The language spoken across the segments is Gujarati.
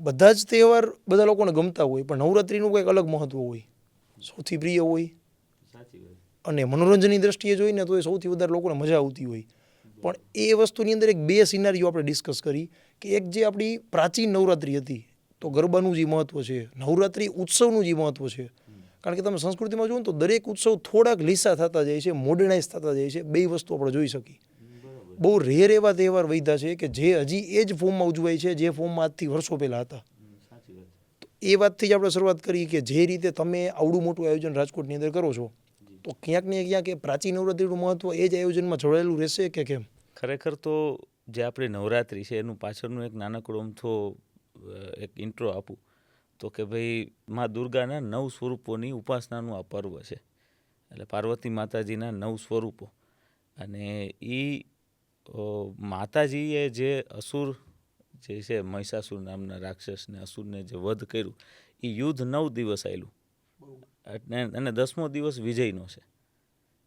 બધા જ તહેવાર બધા લોકોને ગમતા હોય, પણ નવરાત્રિનું કંઈક અલગ મહત્ત્વ હોય, સૌથી પ્રિય હોય. અને મનોરંજનની દ્રષ્ટિએ જોઈને તો એ સૌથી વધારે લોકોને મજા આવતી હોય. પણ એ વસ્તુની અંદર એક બે સિનારીઓ આપણે ડિસ્કસ કરી કે એક જે આપણી પ્રાચીન નવરાત્રિ હતી, તો ગરબાનું જે મહત્ત્વ છે, નવરાત્રિ ઉત્સવનું જે મહત્ત્વ છે. કારણ કે તમે સંસ્કૃતિમાં જુઓ ને તો દરેક ઉત્સવ થોડાક લીસા થતા જાય છે, મોડર્નાઇઝ થતા જાય છે. બે વસ્તુ આપણે જોઈ શકીએ. બહુ રેર એવા તહેવાર વધ્યા છે કે જે હજી એ જ ફોર્મમાં ઉજવાય છે જે ફોર્મમાં આજથી વર્ષો પહેલાં હતા. તો એ વાતથી જ આપણે શરૂઆત કરી કે જે રીતે તમે આવડું મોટું આયોજન રાજકોટની અંદર કરો છો, તો ક્યાંક ને ક્યાંક એ પ્રાચીન નવરાત્રિનું મહત્ત્વ એ જ આયોજનમાં જોડાયેલું રહેશે કે કેમ? ખરેખર તો જે આપણી નવરાત્રિ છે એનું પાછળનું એક નાનકડો અમથો એક ઇન્ટ્રો આપું તો કે ભાઈ મા દુર્ગાના 9 સ્વરૂપોની ઉપાસનાનું આ પર્વ છે. એટલે પાર્વતી માતાજીના 9 સ્વરૂપો. અને એ માતાજીએ જે અસુર જે છે મહિષાસુર નામના રાક્ષસને અસુરને જે વધ કર્યું, એ યુદ્ધ 9 દિવસ આવેલું અને 10મો દિવસ વિજયનો છે.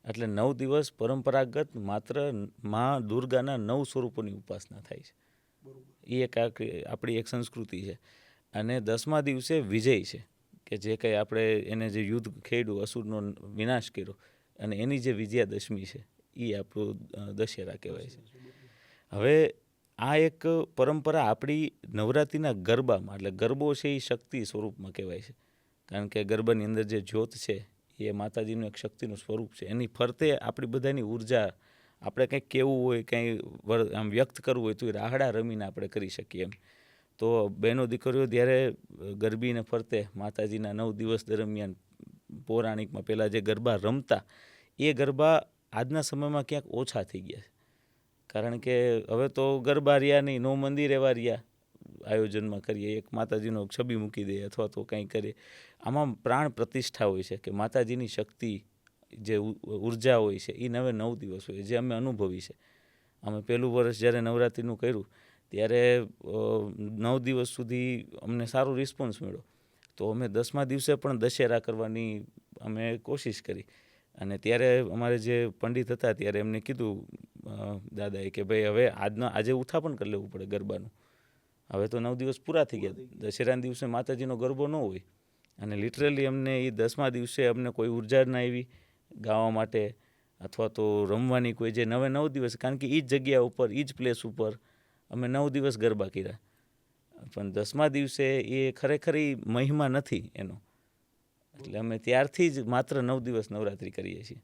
એટલે 9 દિવસ પરંપરાગત માત્ર મા દુર્ગાના 9 સ્વરૂપોની ઉપાસના થાય છે. એ એક આપણી એક સંસ્કૃતિ છે. અને 10મા દિવસે વિજય છે કે જે કંઈ આપણે એને જે યુદ્ધ ખેડ્યું, અસુરનો વિનાશ કર્યો, અને એની જે વિજયાદશમી છે એ આપણું દશેરા કહેવાય છે. હવે આ એક પરંપરા આપણી નવરાત્રિના ગરબામાં, એટલે ગરબો છે એ શક્તિ સ્વરૂપમાં કહેવાય છે. કારણ કે ગરબાની અંદર જે જ્યોત છે એ માતાજીનું એક શક્તિનું સ્વરૂપ છે. એની ફરતે આપણી બધાની ઉર્જા, આપણે કંઈક કહેવું હોય, કંઈ આમ વ્યક્ત કરવું હોય તો એ રાહડા રમીને આપણે કરી શકીએ એમ. તો બહેનો દીકરીઓ જ્યારે ગરબીને ફરતે માતાજીના 9 દિવસ દરમિયાન પૌરાણિકમાં પહેલાં જે ગરબા રમતા, એ ગરબા આજના સમયમાં ક્યાંક ઓછા થઈ ગયા છે. કારણ કે હવે તો ગરબા રહ્યા નહીં, નો મંદિર એવા રહ્યા આયોજનમાં કરીએ, એક માતાજીનો છબી મૂકી દઈએ અથવા તો કંઈ કરીએ. આમાં પ્રાણ પ્રતિષ્ઠા હોય છે કે માતાજીની શક્તિ, જે ઉર્જા હોય છે એ 9 દિવસ હોય, જે અમે અનુભવી છે. અમે પહેલું વર્ષ જ્યારે નવરાત્રિનું કર્યું ત્યારે 9 દિવસ સુધી અમને સારો રિસ્પોન્સ મળ્યો. તો અમે 10મા દિવસે પણ દશેરા કરવાની અમે કોશિશ કરી. અને ત્યારે અમારે જે પંડિત હતા ત્યારે એમને કીધું દાદાએ કે ભાઈ હવે આજે ઉથાપન કરી લેવું પડે ગરબાનું. હવે તો 9 દિવસ પૂરા થઈ ગયા, દશેરાના દિવસે માતાજીનો ગરબો ન હોય. અને લિટરલી અમને એ 10મા દિવસે અમને કોઈ ઉર્જા ના આવી ગાવા માટે અથવા તો રમવાની કોઈ, જે 9 દિવસ, કારણ કે એ જ જગ્યા ઉપર, એ જ પ્લેસ ઉપર અમે 9 દિવસ ગરબા કર્યા. પણ 10મા દિવસે એ ખરેખર મહિમા નથી એનો. એટલે અમે ત્યારથી જ માત્ર 9 દિવસ નવરાત્રિ કરીએ છીએ.